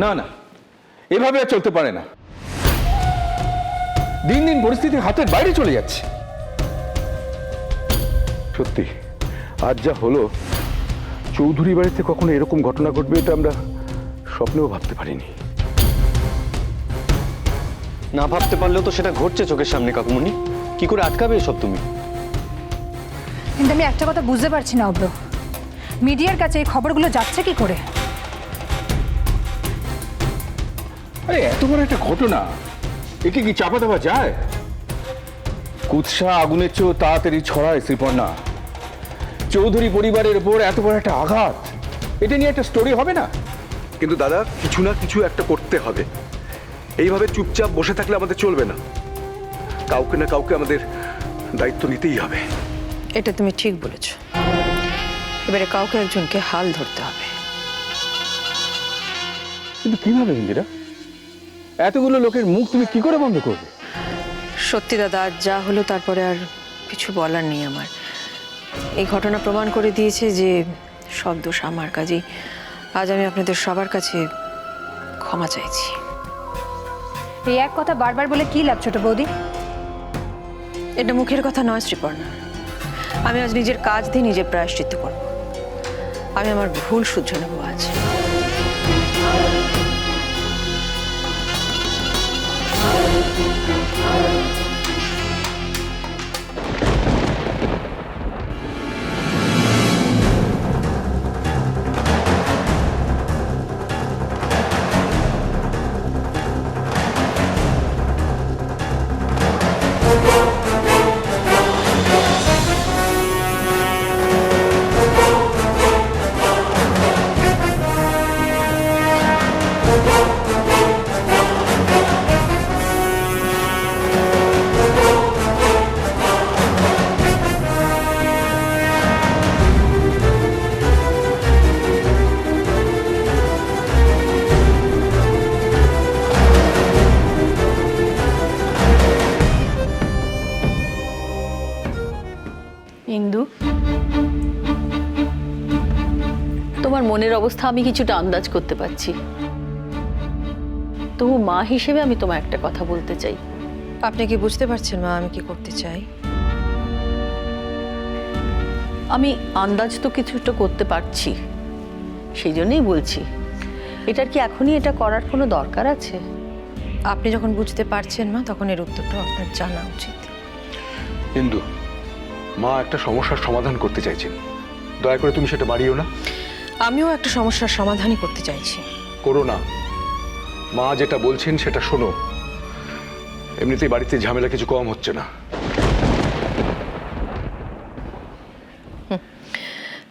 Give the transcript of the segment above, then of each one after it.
না না, এভাবে আর চলতে পারে না। দিন দিন পরিস্থিতি হাতের বাইরে চলে যাচ্ছে। সত্যি আজ যা হলো, চৌধুরী বাড়িতে কখনো এরকম ঘটনা ঘটবে এটা আমরা স্বপ্নেও ভাবতে পারিনি। না ভাবতে পারলেও তো সেটা ঘটছে চোখের সামনে কাকুমণি, কি করে আটকাবে এসব তুমি? কিন্তু আমি একটা কথা বুঝতে পারছি না অব্র, মিডিয়ার কাছে এই খবরগুলো যাচ্ছে কি করে? আরে এত বড় একটা ঘটনা, একে কি চাপা দেওয়া যায়? কুৎসা আগুনের চেয়েও তাড়াতাড়ি ছড়ায় শ্রীপর্ণা। চৌধুরী পরিবারের উপর এত বড় একটা আঘাত, এটা নিয়ে একটা স্টোরি হবে না? কিন্তু দাদা, কিছু না কিছু একটা করতে হবে। এইভাবে চুপচাপ বসে থাকলে আমাদের চলবে না। কাউকে না কাউকে আমাদের দায়িত্ব নিতেই হবে। এটা তুমি ঠিক বলেছ। এবারে কাউকে একজনকে হাল ধরতে হবে। কিন্তু কিভাবে ইন্দিরা? এতগুলো লোকের মুখ তুমি কি করে বন্ধ করবে? সত্যি দাদা, আজ যা হলো তারপরে আর কিছু বলার নেই আমার। এই ঘটনা প্রমাণ করে দিয়েছে যে সব দোষ আমার। কাজেই আজ আমি আপনাদের সবার কাছে ক্ষমা চাইছি। এই এক কথা বারবার বলে কি লাভ ছোট বৌদি? এটা মুখের কথা নয় শ্রীপর্ণা। আমি আজ নিজের কাজ দিয়ে নিজে প্রায়শ্চিত্ত করব। আমি আমার ভুল শুধরে নেব আজ। ইন্দু, তোমার মনের অবস্থা আমি কিছুটা আন্দাজ করতে পারছি। তবু মা হিসেবে আমি তোমায় একটা কথা বলতে চাই। আপনি কি বুঝতে পারছেন মা আমি কি করতে চাই? আমি আন্দাজ তো কিছুটা করতে পারছি, সেই জন্যই বলছি। এটার কি এখনই এটা করার কোনো দরকার আছে? আপনি যখন বুঝতে পারছেন মা, তখন এর উত্তরটা আপনার জানা উচিত। কিন্তু মা একটা সমস্যার সমাধান করতে চাইছেন, দয়া করে তুমি সেটা বাড়িও না। আমিও একটা সমস্যার সমাধানই করতে চাইছি। করো না। মা যেটা বলছেন সেটা শোনো। এমনিতেই বাড়িতে ঝামেলা কিছু কম হচ্ছে না।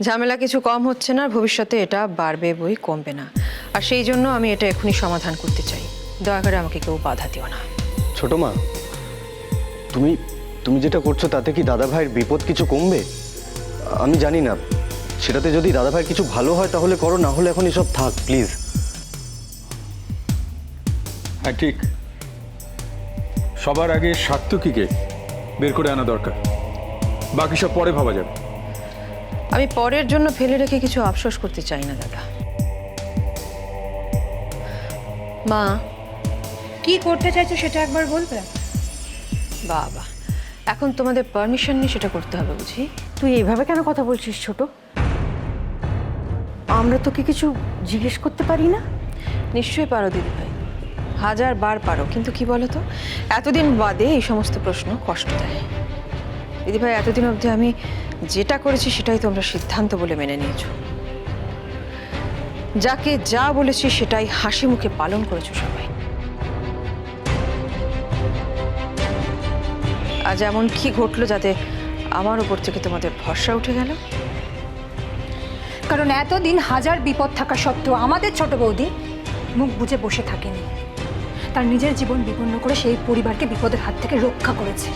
ঝামেলা কিছু কম হচ্ছে না, ভবিষ্যতে এটা বাড়বে বই কমবে না। আর সেই জন্য আমি এটা এখনই সমাধান করতে চাই। দয়া করে আমাকে কেউ বাধা দিও না। ছোট মা, তুমি যেটা করছো তাতে কি দাদা ভাইয়ের বিপদ কিছু কমবে? আমি জানি না, সেটাতে যদি দাদা ভাইয়ের কিছু ভালো হয় তাহলে করো, না হলে এখন এসব থাক প্লিজ। হ্যাঁ ঠিক, সবার আগে সাত্তকীকে বের করে আনা দরকার, বাকি সব পরে ভাবা যাবে। আমি পরের জন্য ফেলে রেখে কিছু আফসোস করতে চাই না দাদা। মা, কি করতে চাইছো সেটা একবার বলবে? বাবা, এখন তোমাদের পারমিশন নিয়ে সেটা করতে হবে বুঝি? তুই এইভাবে কেন কথা বলছিস ছোট? আমরা তোকে কিছু জিজ্ঞেস করতে পারি না? নিশ্চয়ই পারো দিদি ভাই, 1000 বার পারো। কিন্তু কি বলো তো, এতদিন বাদে এই সমস্ত প্রশ্ন কষ্ট দেয়। দিদি ভাই, এতদিন অবধি আমি যেটা করেছি সেটাই তোমরা সিদ্ধান্ত বলে মেনে নিয়েছো। যাকে যা বলেছি সেটাই হাসি মুখে পালন করেছো সবাই। আজ এমন কি ঘটলো যাতে আমার উপর থেকে তোমাদের ভরসা উঠে গেল? কারণ এতদিন হাজার বিপদ থাকা সত্ত্বেও আমাদের ছোট বৌদি মুখ বুজে বসে থাকেনি। তার নিজের জীবন বিপন্ন করে সেই পরিবারকে বিপদের হাত থেকে রক্ষা করেছে।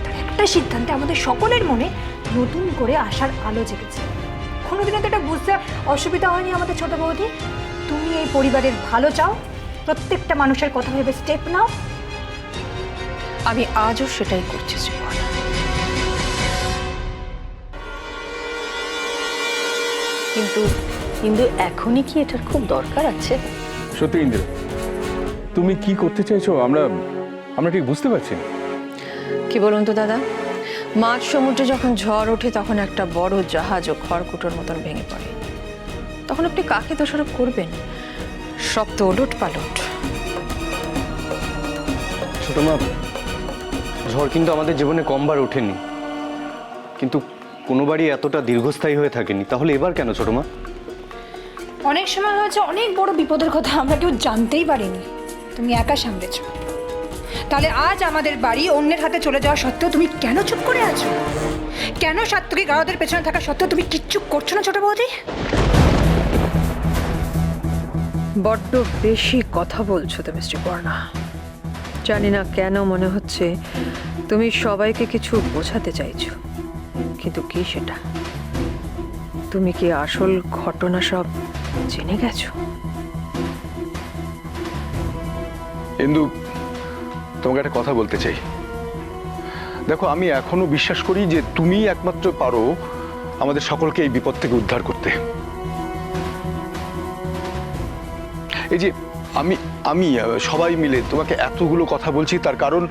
তার একটা সিদ্ধান্তে আমাদের সকলের মনে নতুন করে আশার আলো জেগেছে। কোনোদিনও তো এটা বুঝতে অসুবিধা হয়নি আমাদের ছোট বৌদি। তুমি এই পরিবারের ভালো চাও, প্রত্যেকটা মানুষের কথা ভেবে স্টেপ নাও। আমি আজও সেটাই করছি শ্রীপর্ণা। কিন্তু এখনই কি এটার খুব দরকার আছে? সত্যি ইন্দ্র, তুমি কি করতে চাইছো আমরা আমরা ঠিক বুঝতে পারছি না। কি বলুন তো দাদা, মাঝ সমুদ্রে যখন ঝড় ওঠে তখন একটা বড় জাহাজও খড়কুটোর মতন ভেঙে পড়ে, তখন আপনি কাকে দোষারোপ করবেন? সব তো ওলট পালট। ছোট মা, ঝড় কিন্তু আমাদের জীবনে কমবার ওঠেনি, কিন্তু কোনোবারই এতটা দীর্ঘস্থায়ী হয়ে থাকেনি। তাহলে এবার কেন ছোট মা? অনেক সময় হয়েছে অনেক বড় বিপদের কথা আমরা কেউ জানতেই পারিনি, তুমি একা সামলেছ। তাহলে আজ আমাদের বাড়ি অন্যের হাতে চলে যাওয়া সত্ত্বেও তুমি কেন চুপ করে আছো? কেন সাত্তকী গারদের পেছনে থাকা সত্ত্বেও তুমি কিচ্ছু করছো না ছোট বৌদি? বড্ড বেশি কথা বলছো তো মিস্টার বর্ণা। জানি না কেন মনে হচ্ছে তুমি সবাইকে কিছু বোঝাতে চাইছো, কিন্তু কি সেটা? তুমি কি আসল ঘটনা সব জেনে গেছো? ইন্দু, তোমাকে একটা কথা বলতে চাই। দেখো, আমি এখনো বিশ্বাস করি যে তুমি একমাত্র পারো আমাদের সকলকে এই বিপদ থেকে উদ্ধার করতে। এই যে আমি আমি সবাই মিলে তোমাকে এতগুলো কথা বলছি, তার কারণ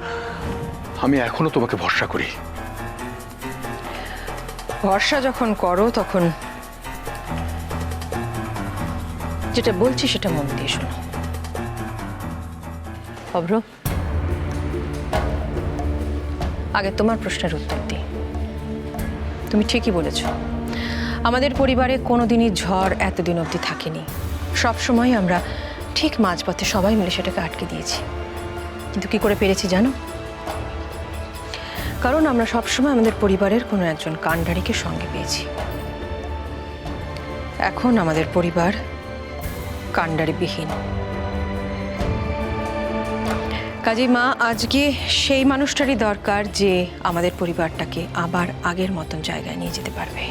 আমি এখনো তোমাকে ভরসা করি। ভরসা যখন করো তখন যেটা বলছি সেটা মন দিয়ে শোনো। অভ্র, আগে তোমার প্রশ্নের উত্তর দিই। তুমি ঠিকই বলেছ, আমাদের পরিবারে কোনোদিনই ঝড় এতদিন অবধি থাকেনি। সবসময় আমরা ঠিক মাঝপথে সবাই মিলে সেটাকে আটকে দিয়েছি। কিন্তু কি করে পেরেছি জানো? কারণ আমরা সবসময় আমাদের পরিবারের কোনো একজন কাণ্ডারিকে সঙ্গে পেয়েছি। এখন আমাদের পরিবার কাণ্ডারিবিহীন। কাজী মা, আজকে সেই মানুষটারই দরকার যে আমাদের পরিবারটাকে আবার আগের মতন জায়গায় নিয়ে যেতে পারবে।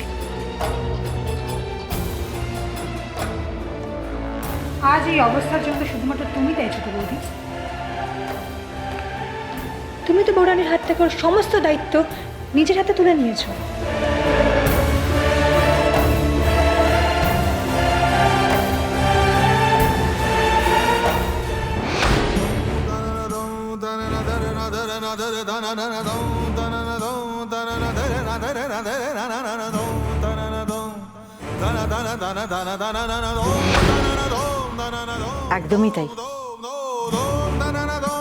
আজ এই অবস্থার জন্য শুধুমাত্র তুমি তাই ছোট বৌদি। তুমি তো বৌরানীর হাত থেকে ওর সমস্ত দায়িত্ব নিজের হাতে তুলে নিয়েছো। একদমই তাই।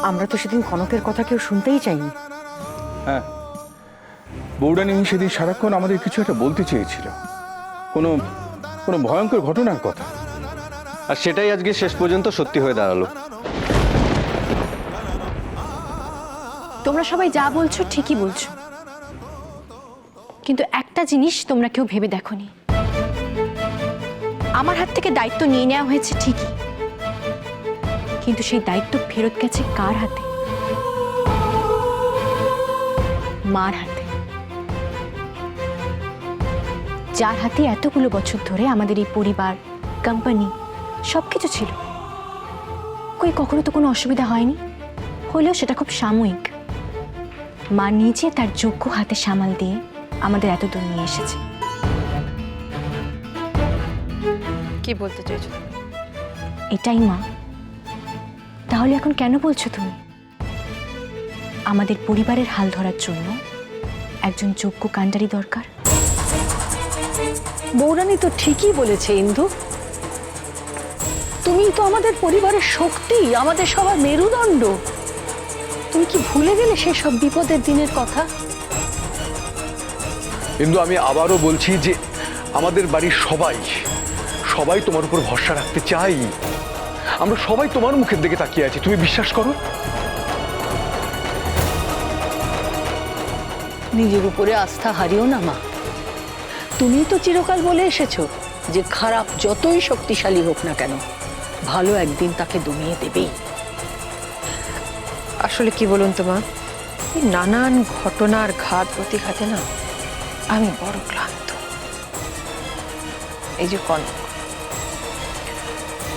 আমরা তো সেদিন কনকের কথা কেউ শুনতেই চাইনি। হ্যাঁ, বৌরানী সেদিন সারাক্ষণ আমাদের কিছু একটা বলতে চেয়েছিল, কোনো কোনো ভয়ঙ্কর ঘটনার কথা। আর সেটাই আজকে শেষ পর্যন্ত সত্যি হয়ে দাঁড়ালো। তোমরা সবাই যা বলছো ঠিকই বলছো, কিন্তু একটা জিনিস তোমরা কেউ ভেবে দেখোনি। আমার হাত থেকে দায়িত্ব নিয়ে নেওয়া হয়েছে ঠিকই, কিন্তু সেই দায়িত্ব ফেরত গেছে কার হাতে? মার হাতে, যার হাতে এতগুলো বছর ধরে আমাদের এই পরিবার, কোম্পানি সবকিছু ছিল। কই কখনো তো কোনো অসুবিধা হয়নি, হলেও সেটা খুব সাময়িক। মা নিজে তার যোগ্য হাতে সামাল দিয়ে আমাদের এত দূর নিয়ে এসেছে। কি বলতে চাইছো তুমি? এটাই মা। তাহলে এখন কেন বলছো তুমি আমাদের পরিবারের হাল ধরার জন্য একজন যোগ্য কাণ্ডারি দরকার? বৌরানী তো ঠিকই বলেছে ইন্দু। তুমি তো আমাদের পরিবারের শক্তি, আমাদের সবার মেরুদণ্ড। তুমি কি ভুলে গেলে সেই সব বিপদের দিনের কথা? কিন্তু আমি আবারও বলছি যে আমাদের বাড়ির সবাই সবাই তোমার উপর ভরসা রাখতে চাই। আমরা সবাই তোমার মুখের দিকে তাকিয়ে আছি, তুমি বিশ্বাস করো। নিজের উপরে আস্থা হারিও না মা। তুমি তো চিরকাল বলে এসেছো যে খারাপ যতই শক্তিশালী হোক না কেন, ভালো একদিন তাকে দমিয়ে দেবেই। আসলে কি বলুন তো মা, এই নানান ঘটনার ঘাত প্রতিঘাতে না আমি বড় ক্লান্ত। এই যে কনক,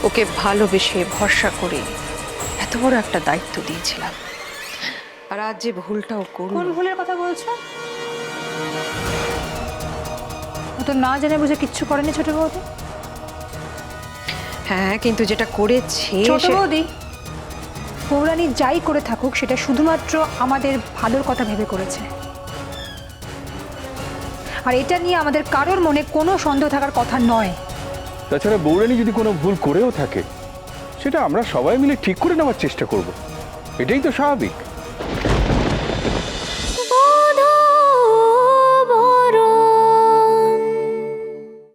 ওকে ভালোবেসে ভরসা করে এত বড় একটা দায়িত্ব দিয়েছিলাম, আর আজ যে ভুলটাও করল। কোন ভুলের কথা বলছো? ও তো না জেনে বুঝে কিচ্ছু করেনি ছোট বৌদি। হ্যাঁ, কিন্তু যেটা করেছে ছোট বৌদি, পৌরাণী যাই করে থাকুক সেটা শুধুমাত্র আমাদের ভালোর কথা ভেবে করেছে। আর এটা নিয়ে আমাদের কারোর মনে কোনো সন্দেহ থাকার কথা নয়। তাছাড়া বৌরানী যদি কোনো ভুল করেও থাকে সেটা আমরা সবাই মিলে ঠিক করে নেওয়ার চেষ্টা করব, এটাই তো স্বাভাবিক।